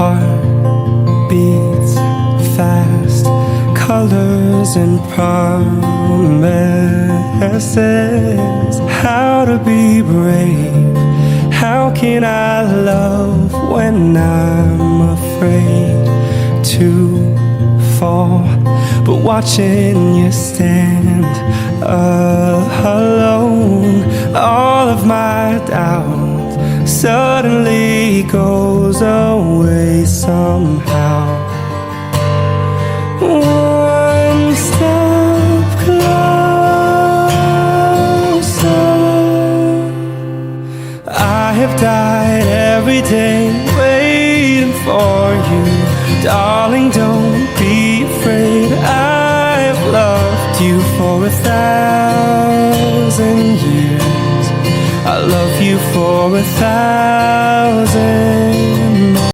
heart beats fast, colors and promises. How to be brave, how can I love when I'm afraid to fall? But watching you stand alone, all of my doubt suddenly goes away somehow. One step closer. I have died every day waiting for you. Darling, don't be afraid. I've loved you for 1,000 years. I love